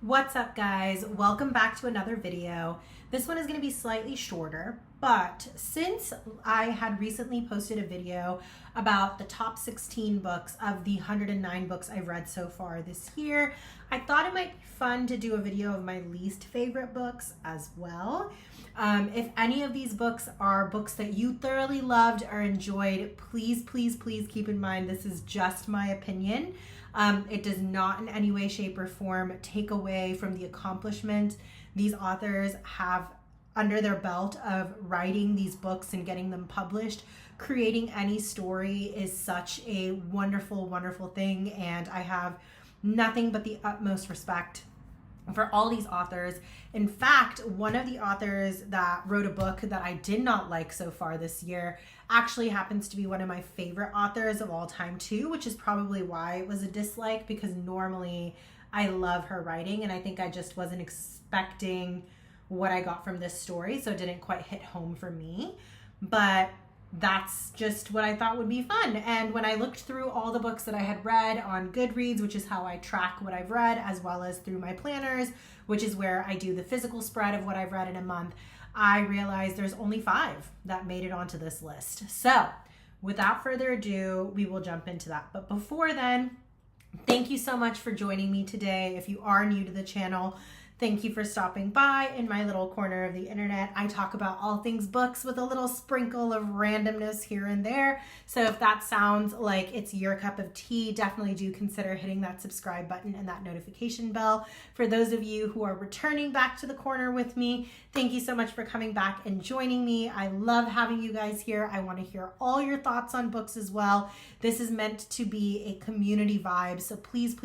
What's up, guys? Welcome back to another video. This one is going to be slightly shorter, but since I had recently posted a video about the top 16 books of the 109 books I've read so far this year, I thought it might be fun to do a video of my least favorite books as well. If any of these books are books that you thoroughly loved or enjoyed, please keep in mind this is just my opinion. It does not in any way, shape, or form take away from the accomplishment these authors have under their belt of writing these books and getting them published. Creating any story is such a wonderful, wonderful thing, and I have nothing but the utmost respect for all these authors. In fact, one of the authors that wrote a book that I did not like so far this year actually happens to be one of my favorite authors of all time too, which is probably why it was a dislike, because normally I love her writing and I think I just wasn't expecting what I got from this story, so it didn't quite hit home for me. But that's just what I thought would be fun. And when I looked through all the books that I had read on Goodreads, which is how I track what I've read, as well as through my planners, which is where I do the physical spread of what I've read in a month, I realized there's only 5 that made it onto this list. So without further ado, we will jump into that. But before then, thank you so much for joining me today. If you are new to the channel, thank you for stopping by in my little corner of the internet. I talk about all things books with a little sprinkle of randomness here and there. So if that sounds like it's your cup of tea, definitely do consider hitting that subscribe button and that notification bell. For those of you who are returning back to the corner with me, thank you so much for coming back and joining me. I love having you guys here. I want to hear all your thoughts on books as well. This is meant to be a community vibe. So please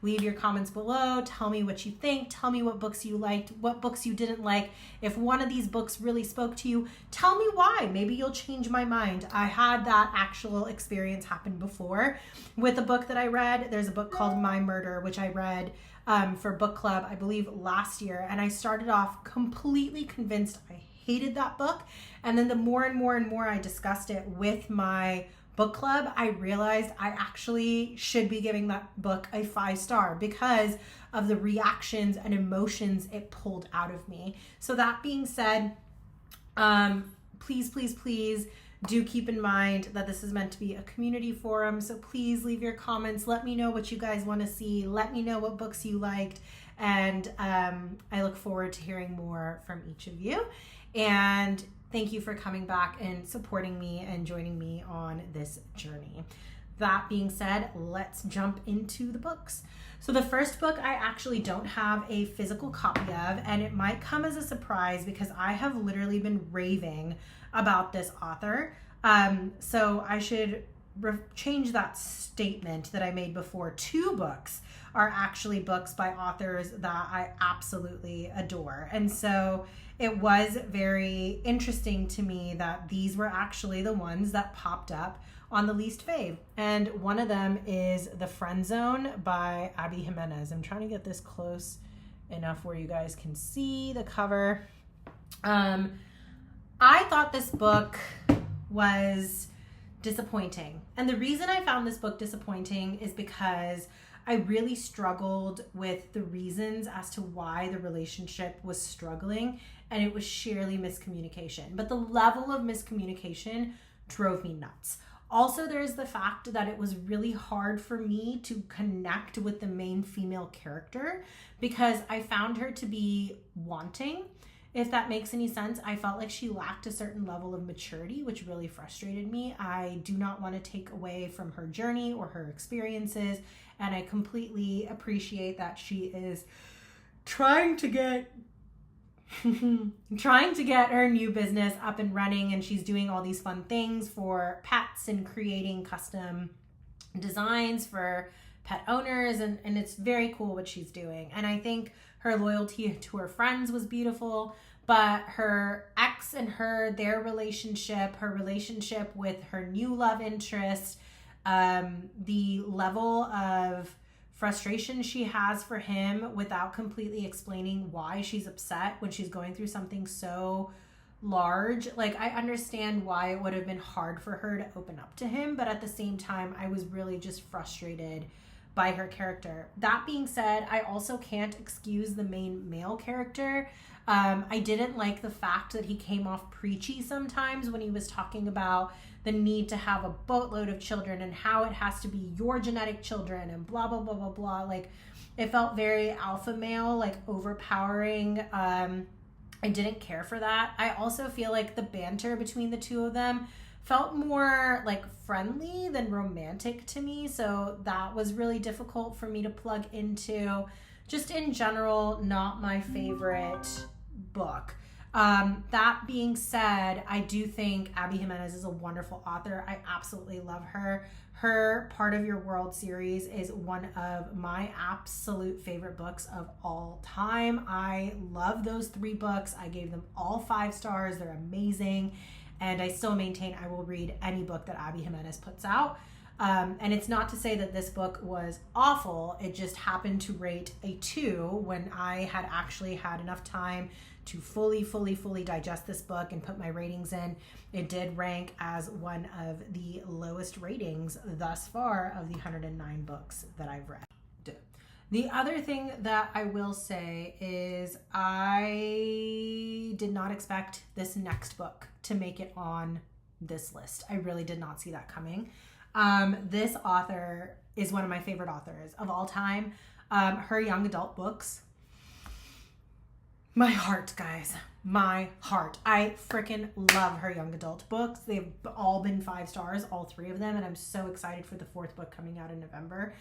leave your comments below. Tell me what you think. Tell me what books you liked, what books you didn't like. If one of these books really spoke to you, tell me why. Maybe you'll change my mind. I had that actual experience happen before with a book that I read. There's a book called My Murder, which I read for book club, I believe last year. And I started off completely convinced I hated that book. And then the more and more I discussed it with my book club, I realized I actually should be giving that book a 5-star because of the reactions and emotions it pulled out of me. So that being said, please do keep in mind that this is meant to be a community forum. So please leave your comments. Let me know what you guys want to see. Let me know what books you liked. And I look forward to hearing more from each of you. And thank you for coming back and supporting me and joining me on this journey. That being said, let's jump into the books. So the first book I actually don't have a physical copy of, and it might come as a surprise because I have literally been raving about this author. So I should change that statement that I made before. 2 books are actually books by authors that I absolutely adore. And so it was very interesting to me that these were actually the ones that popped up on the least fave. And one of them is The Friend Zone by Abby Jimenez. I'm trying to get this close enough where you guys can see the cover. I thought this book was disappointing. And the reason I found this book disappointing is because I really struggled with the reasons as to why the relationship was struggling, and it was sheerly miscommunication. But the level of miscommunication drove me nuts. Also, there's the fact that it was really hard for me to connect with the main female character because I found her to be wanting. If that makes any sense, I felt like she lacked a certain level of maturity, which really frustrated me. I do not want to take away from her journey or her experiences, and I completely appreciate that she is trying to get her new business up and running, and she's doing all these fun things for pets and creating custom designs for pet owners, and it's very cool what she's doing. And I think her loyalty to her friends was beautiful, but her ex and their relationship, her relationship with her new love interest, the level of frustration she has for him without completely explaining why she's upset when she's going through something so large. Like, I understand why it would have been hard for her to open up to him, but at the same time, I was really just frustrated by her character. That being said, I also can't excuse the main male character. I didn't like the fact that he came off preachy sometimes when he was talking about the need to have a boatload of children and how it has to be your genetic children and blah, blah, blah, blah, blah. Like, it felt very alpha male, like overpowering. I didn't care for that. I also feel like the banter between the two of them felt more like friendly than romantic to me. So that was really difficult for me to plug into. Just in general, not my favorite book. That being said, I do think Abby Jimenez is a wonderful author. I absolutely love her. Her Part of Your World series is one of my absolute favorite books of all time. I love those 3 books. I gave them all 5 stars. They're amazing. And I still maintain I will read any book that Abby Jimenez puts out. And it's not to say that this book was awful. It just happened to rate a 2 when I had actually had enough time to fully digest this book and put my ratings in. It did rank as one of the lowest ratings thus far of the 109 books that I've read. The other thing that I will say is I did not expect this next book to make it on this list. I really did not see that coming. This author is one of my favorite authors of all time. Her young adult books, my heart, guys, my heart. I freaking love her young adult books. They've all been 5 stars, all 3 of them, and I'm so excited for the 4th book coming out in November.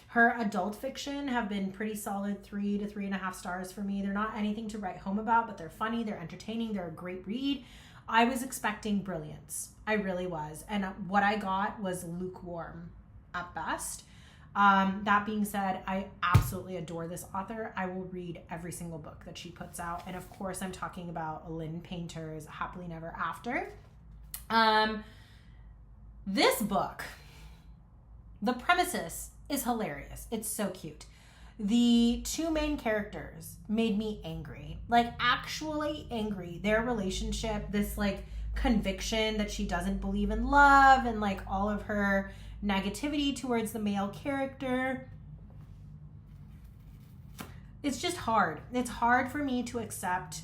Her adult fiction have been pretty solid 3 to 3.5 stars for me. They're not anything to write home about, but they're funny, they're entertaining, they're a great read. I was expecting brilliance. I really was. And what I got was lukewarm at best. That being said, I absolutely adore this author. I will read every single book that she puts out. And of course, I'm talking about Lynn Painter's Happily Never After. This book, the premises is hilarious. It's so cute. The 2 main characters made me angry, like actually angry. Their relationship, this like conviction that she doesn't believe in love and like all of her negativity towards the male character. It's just hard. It's hard for me to accept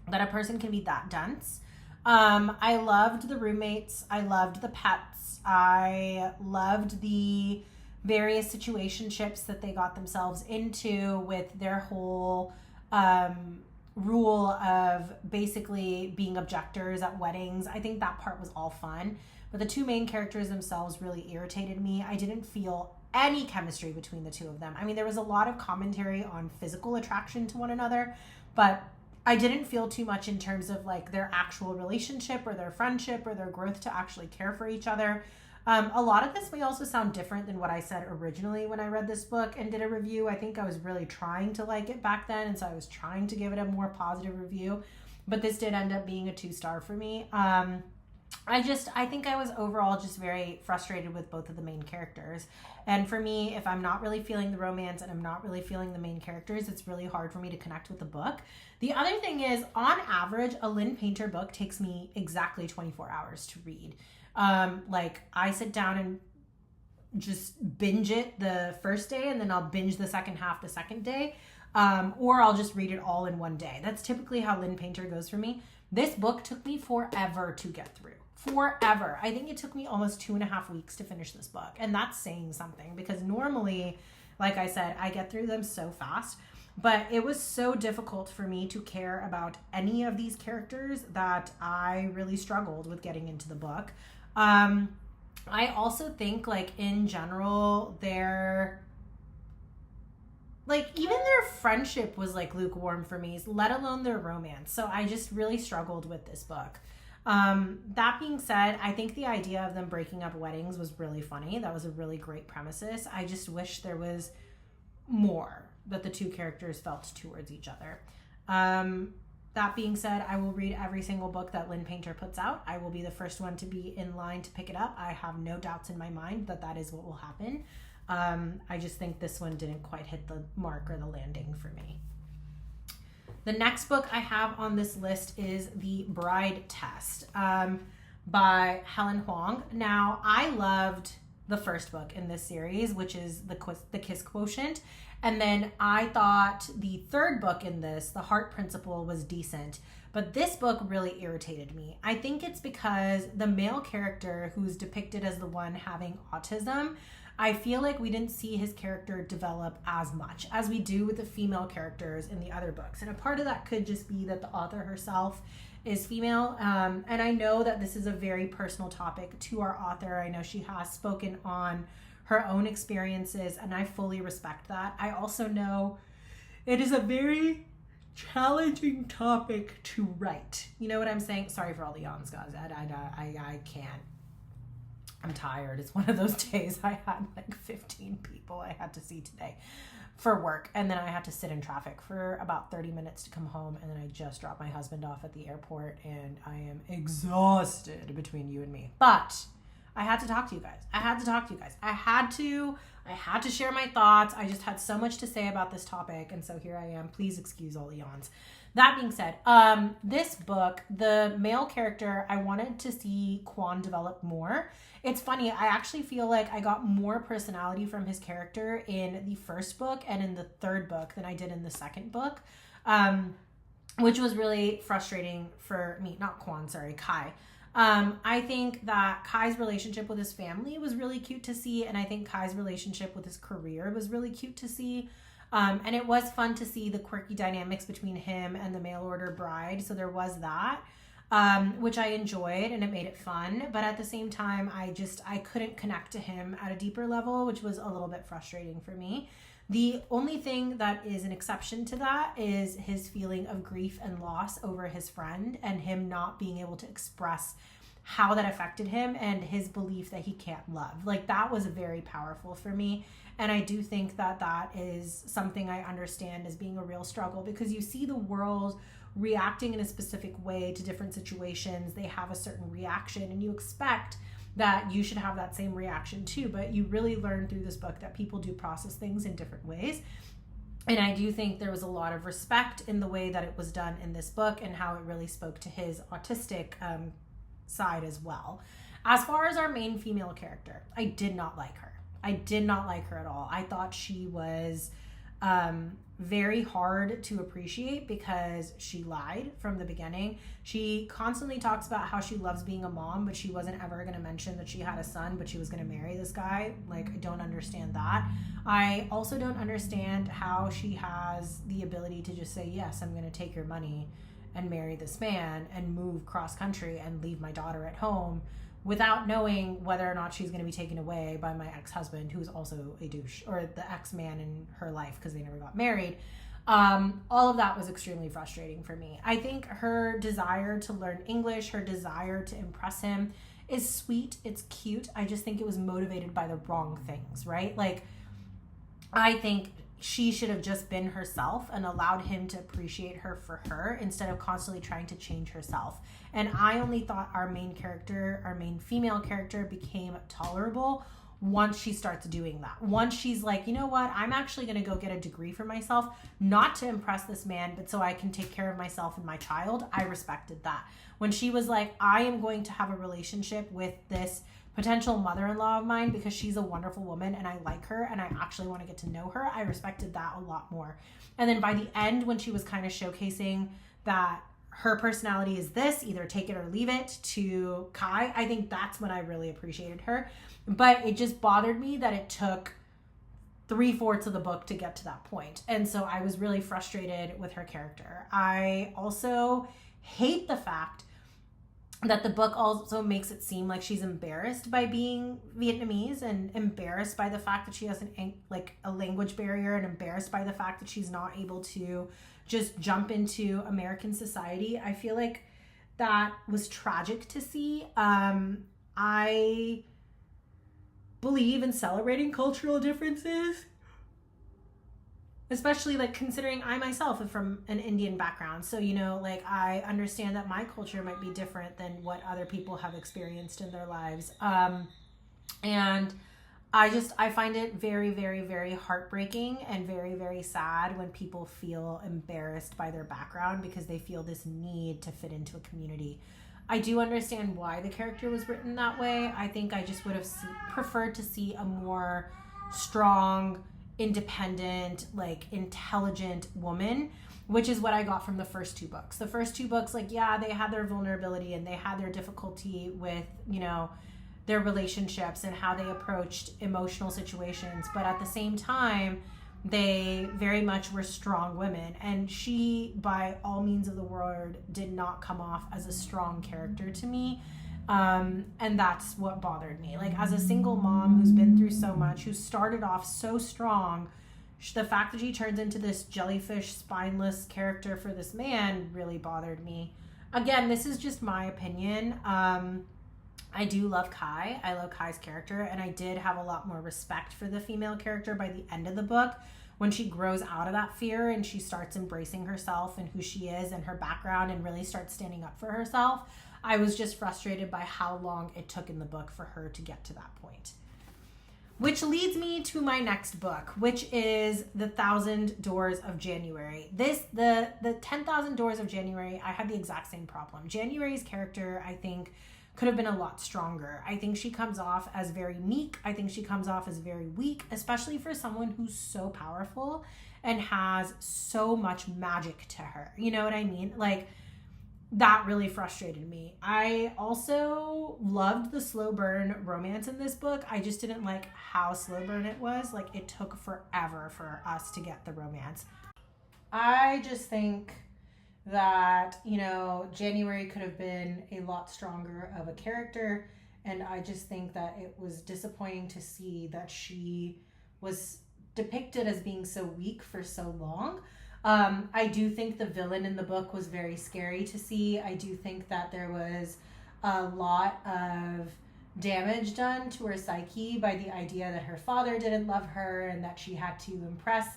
that a person can be that dense. I loved the roommates. I loved the pets. I loved the various situationships that they got themselves into with their whole rule of basically being objectors at weddings. I think that part was all fun. But the 2 main characters themselves really irritated me. I didn't feel any chemistry between the 2 of them. I mean, there was a lot of commentary on physical attraction to one another, but I didn't feel too much in terms of like their actual relationship or their friendship or their growth to actually care for each other. A lot of this may also sound different than what I said originally when I read this book and did a review. I think I was really trying to like it back then, and so I was trying to give it a more positive review, but this did end up being a 2-star for me. I think I was overall just very frustrated with both of the main characters. And for me, if I'm not really feeling the romance and I'm not really feeling the main characters, it's really hard for me to connect with the book. The other thing is, on average, a Lynn Painter book takes me exactly 24 hours to read. Like I sit down and just binge it the first day, and then I'll binge the second half the second day. Or I'll just read it all in one day. That's typically how Lynn Painter goes for me. This book took me forever to get through. Forever. I think it took me almost 2.5 weeks to finish this book. And that's saying something, because normally, like I said, I get through them so fast. But it was so difficult for me to care about any of these characters that I really struggled with getting into the book. I also think, like, in general, even their friendship was like lukewarm for me, let alone their romance. So I just really struggled with this book. That being said, I think the idea of them breaking up weddings was really funny. That was a really great premises. I just wish there was more that the 2 characters felt towards each other. That being said, I will read every single book that Lynn Painter puts out. I will be the first one to be in line to pick it up. I have no doubts in my mind that that is what will happen. I just think this one didn't quite hit the mark or the landing for me. The next book I have on this list is The Bride Test by Helen Hoang. Now, I loved the first book in this series, which is the Kiss Quotient. And then I thought the third book in this, The Heart Principle, was decent. But this book really irritated me. I think it's because the male character, who's depicted as the one having autism, I feel like we didn't see his character develop as much as we do with the female characters in the other books. And a part of that could just be that the author herself is female. And I know that this is a very personal topic to our author. I know she has spoken on her own experiences, and I fully respect that. I also know it is a very challenging topic to write. You know what I'm saying? Sorry for all the yawns, guys. I can't. I'm tired. It's one of those days. I had like 15 people I had to see today for work, and then I had to sit in traffic for about 30 minutes to come home, and then I just dropped my husband off at the airport, and I am exhausted between you and me. But I had to talk to you guys. I had to share my thoughts. I just had so much to say about this topic, and so here I am. Please excuse all the yawns. That being said, this book, the male character, I wanted to see Kwon develop more. It's funny, I actually feel like I got more personality from his character in the first book and in the third book than I did in the second book, which was really frustrating for me. Not Kwon, sorry, Kai. I think that Kai's relationship with his family was really cute to see, and I think Kai's relationship with his career was really cute to see. And it was fun to see the quirky dynamics between him and the mail order bride. So there was that, which I enjoyed, and it made it fun. But at the same time, I couldn't connect to him at a deeper level, which was a little bit frustrating for me. The only thing that is an exception to that is his feeling of grief and loss over his friend, and him not being able to express how that affected him, and his belief that he can't love. Like, that was very powerful for me. And I do think that that is something I understand as being a real struggle, because you see the world reacting in a specific way to different situations. They have a certain reaction, and you expect that you should have that same reaction too. But you really learn through this book that people do process things in different ways. And I do think there was a lot of respect in the way that it was done in this book, and how it really spoke to his autistic side as well. As far as our main female character, I did not like her. I did not like her at all. I thought she was very hard to appreciate because she lied from the beginning. She constantly talks about how she loves being a mom, but she wasn't ever going to mention that she had a son, but she was going to marry this guy. Like, I don't understand that. I also don't understand how she has the ability to just say, yes, I'm going to take your money and marry this man and move cross country and leave my daughter at home, without knowing whether or not she's going to be taken away by my ex-husband, who's also a douche, or the ex-man in her life, because they never got married. All of that was extremely frustrating for me. I think her desire to learn English, her desire to impress him is sweet. It's cute. I just think it was motivated by the wrong things, right? Like, I think she should have just been herself and allowed him to appreciate her for her, instead of constantly trying to change herself. And I only thought our main female character became tolerable once she starts doing that. Once she's like, you know what, I'm actually going to go get a degree for myself, not to impress this man, but so I can take care of myself and my child. I respected that. When she was like, I am going to have a relationship with this potential mother-in-law of mine because she's a wonderful woman and I like her and I actually want to get to know her, I respected that a lot more. And then by the end, when she was kind of showcasing that her personality is this, either take it or leave it, to Kai, I think that's when I really appreciated her. But it just bothered me that it took 3/4 of the book to get to that point. And so I was really frustrated with her character. I also hate the fact that the book also makes it seem like she's embarrassed by being Vietnamese, and embarrassed by the fact that she has a language barrier, and embarrassed by the fact that she's not able to just jump into American society. I feel like that was tragic to see. I believe in celebrating cultural differences, especially like considering I myself am from an Indian background. So, you know, like, I understand that my culture might be different than what other people have experienced in their lives. And I find it very, very, very heartbreaking and very, very sad when people feel embarrassed by their background because they feel this need to fit into a community. I do understand why the character was written that way. I think I just would have preferred to see a more strong, independent, like intelligent woman, which is what I got from the first two books. The first two books, like, yeah, they had their vulnerability and they had their difficulty with, you know, their relationships and how they approached emotional situations. But at the same time, they very much were strong women. And she, by all means of the word, did not come off as a strong character to me. And that's what bothered me. Like, as a single mom who's been through so much, who started off so strong, the fact that she turns into this jellyfish, spineless character for this man really bothered me. Again, this is just my opinion. I do love Kai. I love Kai's character, and I did have a lot more respect for the female character by the end of the book when she grows out of that fear and she starts embracing herself and who she is and her background and really starts standing up for herself. I was just frustrated by how long it took in the book for her to get to that point. Which leads me to my next book, which is The Thousand Doors of January. The 10,000 Doors of January, I had the exact same problem. January's character, I think, could have been a lot stronger. I think she comes off as very meek. I think she comes off as very weak, especially for someone who's so powerful and has so much magic to her. You know what I mean? Like, that really frustrated me. I also loved the slow burn romance in this book. I just didn't like how slow burn it was. Like, it took forever for us to get the romance. I just think that, you know, January could have been a lot stronger of a character, and I just think that it was disappointing to see that she was depicted as being so weak for so long. I do think the villain in the book was very scary to see. I do think that there was a lot of damage done to her psyche by the idea that her father didn't love her and that she had to impress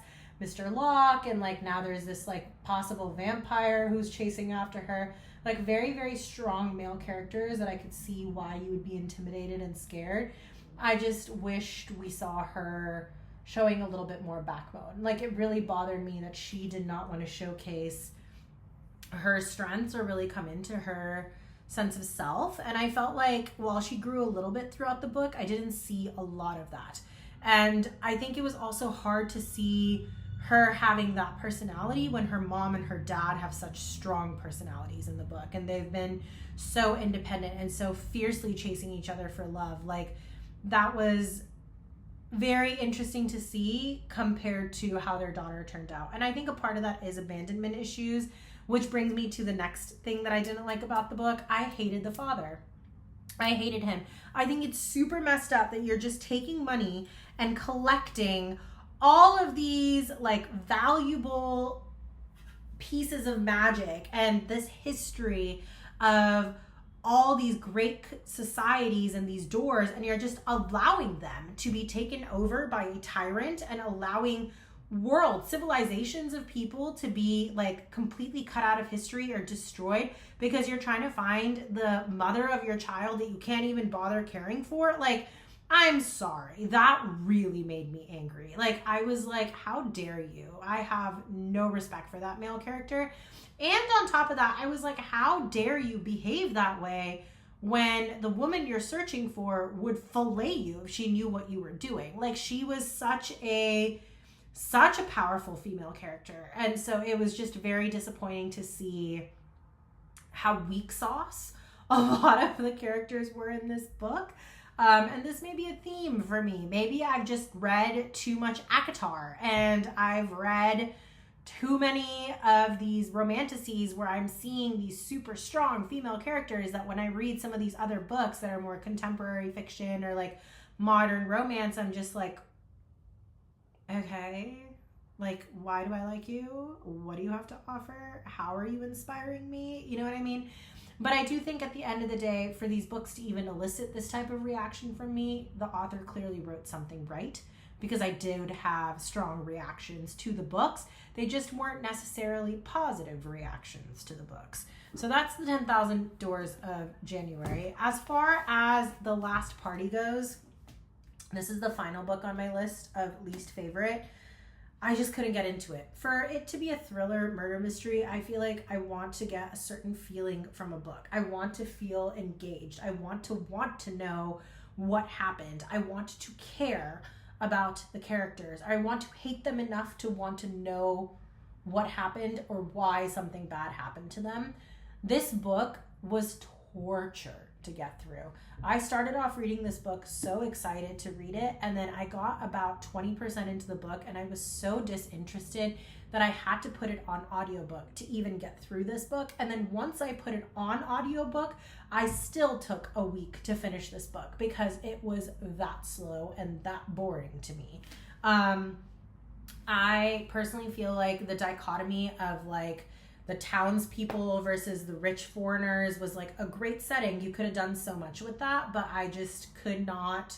Mr. Locke, and like now there's this like possible vampire who's chasing after her. Like, very, very strong male characters that I could see why you would be intimidated and scared. I just wished we saw her showing a little bit more backbone. Like, it really bothered me that she did not want to showcase her strengths or really come into her sense of self. And I felt like while she grew a little bit throughout the book, I didn't see a lot of that. And I think it was also hard to see her having that personality when her mom and her dad have such strong personalities in the book, and they've been so independent and so fiercely chasing each other for love. Like, that was very interesting to see compared to how their daughter turned out. And I think a part of that is abandonment issues, which brings me to the next thing that I didn't like about the book. I hated the father. I hated him. I think it's super messed up that you're just taking money and collecting all of these like valuable pieces of magic and this history of all these great societies and these doors, and you're just allowing them to be taken over by a tyrant and allowing civilizations of people to be like completely cut out of history or destroyed because you're trying to find the mother of your child that you can't even bother caring for. Like, I'm sorry. That really made me angry. Like, I was like, how dare you? I have no respect for that male character. And on top of that, I was like, how dare you behave that way when the woman you're searching for would fillet you if she knew what you were doing? Like, she was such a powerful female character. And so it was just very disappointing to see how weak sauce a lot of the characters were in this book. And this may be a theme for me. Maybe I've just read too much ACOTAR, and I've read too many of these romanticides where I'm seeing these super strong female characters that when I read some of these other books that are more contemporary fiction or like modern romance, I'm just like, okay, like, why do I like you? What do you have to offer? How are you inspiring me? You know what I mean? But I do think at the end of the day, for these books to even elicit this type of reaction from me, the author clearly wrote something right, because I did have strong reactions to the books. They just weren't necessarily positive reactions to the books. So that's the 10,000 Doors of January. As far as The Last Party goes, this is the final book on my list of least favorite. I just couldn't get into it. For it to be a thriller murder mystery, I feel like I want to get a certain feeling from a book. I want to feel engaged. I want to know what happened. I want to care about the characters. I want to hate them enough to want to know what happened or why something bad happened to them. This book was torture to get through. I started off reading this book so excited to read it, and then I got about 20% into the book and I was so disinterested that I had to put it on audiobook to even get through this book. And then once I put it on audiobook, I still took a week to finish this book because it was that slow and that boring to me. I personally feel like the dichotomy of like the townspeople versus the rich foreigners was like a great setting. You could have done so much with that, but I just could not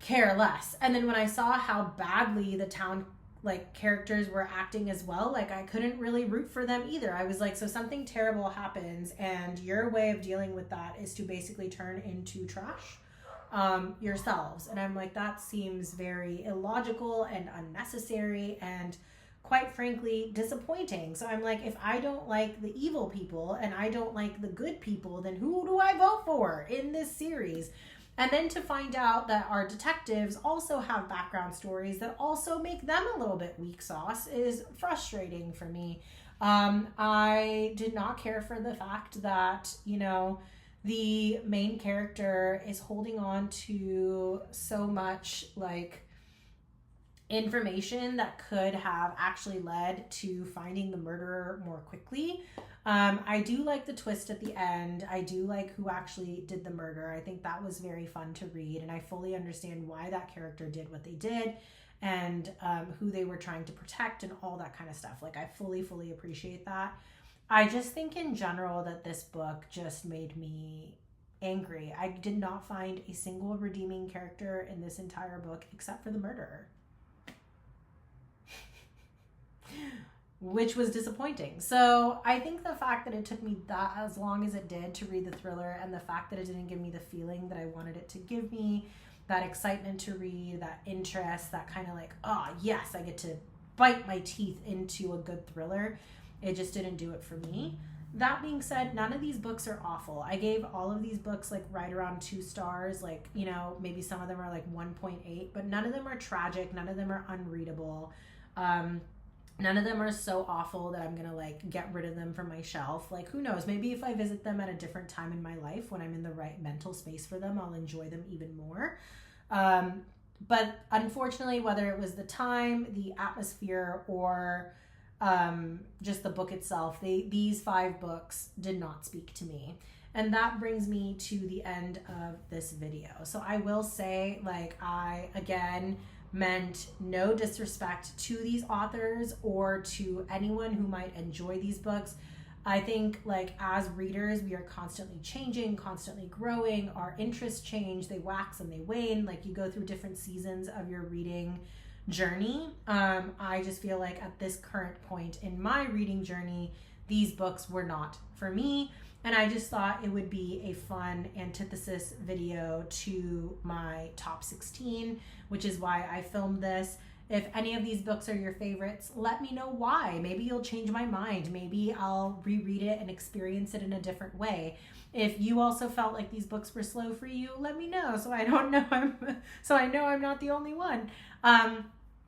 care less. And then when I saw how badly the town like characters were acting as well, like I couldn't really root for them either. I was like, so something terrible happens and your way of dealing with that is to basically turn into trash yourselves. And I'm like, that seems very illogical and unnecessary and quite frankly disappointing. So I'm like, if I don't like the evil people and I don't like the good people, then who do I vote for in this series? And then to find out that our detectives also have background stories that also make them a little bit weak sauce is frustrating for me. I did not care for the fact that, you know, the main character is holding on to so much like information that could have actually led to finding the murderer more quickly. I do like the twist at the end. I do like who actually did the murder. I think that was very fun to read, and I fully understand why that character did what they did and who they were trying to protect and all that kind of stuff. Like I fully appreciate that. I just think in general that this book just made me angry. I did not find a single redeeming character in this entire book except for the murderer. Which was disappointing. So I think the fact that it took me that as long as it did to read the thriller, and the fact that it didn't give me the feeling that I wanted it to give me, that excitement to read, that interest, that kind of like, oh yes, I get to bite my teeth into a good thriller, it just didn't do it for me. That being said, none of these books are awful. I gave all of these books like right around 2 stars, like, you know, maybe some of them are like 1.8, but none of them are tragic, none of them are unreadable. None of them are so awful that I'm gonna like get rid of them from my shelf. Like who knows, maybe if I visit them at a different time in my life when I'm in the right mental space for them, I'll enjoy them even more. But unfortunately, whether it was the time, the atmosphere, or just the book itself, these 5 books did not speak to me. And that brings me to the end of this video. So I will say, like, I again meant no disrespect to these authors or to anyone who might enjoy these books. I think like as readers, we are constantly changing, constantly growing. Our interests change, they wax and they wane. Like you go through different seasons of your reading journey. I just feel like at this current point in my reading journey, these books were not for me. And I just thought it would be a fun antithesis video to my top 16, which is why I filmed this. If any of these books are your favorites, let me know why. Maybe you'll change my mind. Maybe I'll reread it and experience it in a different way. If you also felt like these books were slow for you, let me know so I know I'm not the only one. And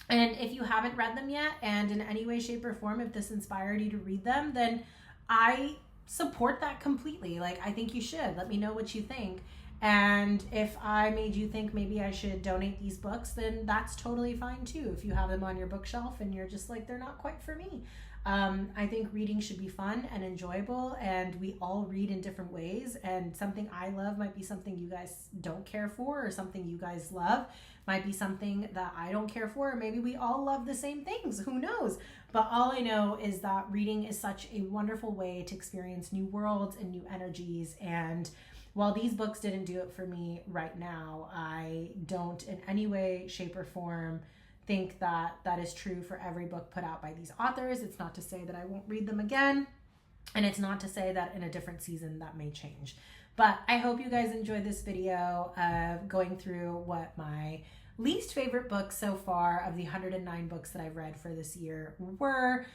if you haven't read them yet, and in any way, shape, or form, if this inspired you to read them, then I support that completely. Like, I think you should. Let me know what you think. And if I made you think maybe I should donate these books, then that's totally fine too. If you have them on your bookshelf and you're just like, they're not quite for me. I think reading should be fun and enjoyable, and we all read in different ways, and something I love might be something you guys don't care for, or something you guys love might be something that I don't care for, or maybe we all love the same things, who knows? But all I know is that reading is such a wonderful way to experience new worlds and new energies, and while these books didn't do it for me right now, I don't in any way, shape, or form think that that is true for every book put out by these authors. It's not to say that I won't read them again, and it's not to say that in a different season that may change. But I hope you guys enjoyed this video of going through what my least favorite books so far of the 109 books that I've read for this year were.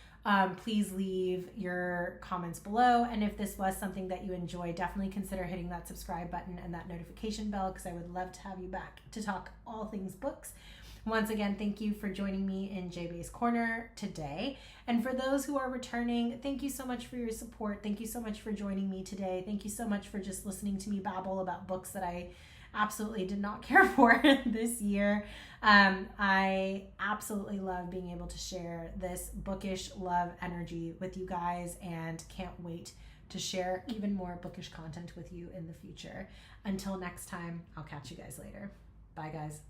Please leave your comments below. And if this was something that you enjoy, definitely consider hitting that subscribe button and that notification bell, because I would love to have you back to talk all things books. Once again, thank you for joining me in JB's Corner today. And for those who are returning, thank you so much for your support. Thank you so much for joining me today. Thank you so much for just listening to me babble about books that I absolutely did not care for this year. I absolutely love being able to share this bookish love energy with you guys, and can't wait to share even more bookish content with you in the future. Until next time, I'll catch you guys later. Bye, guys.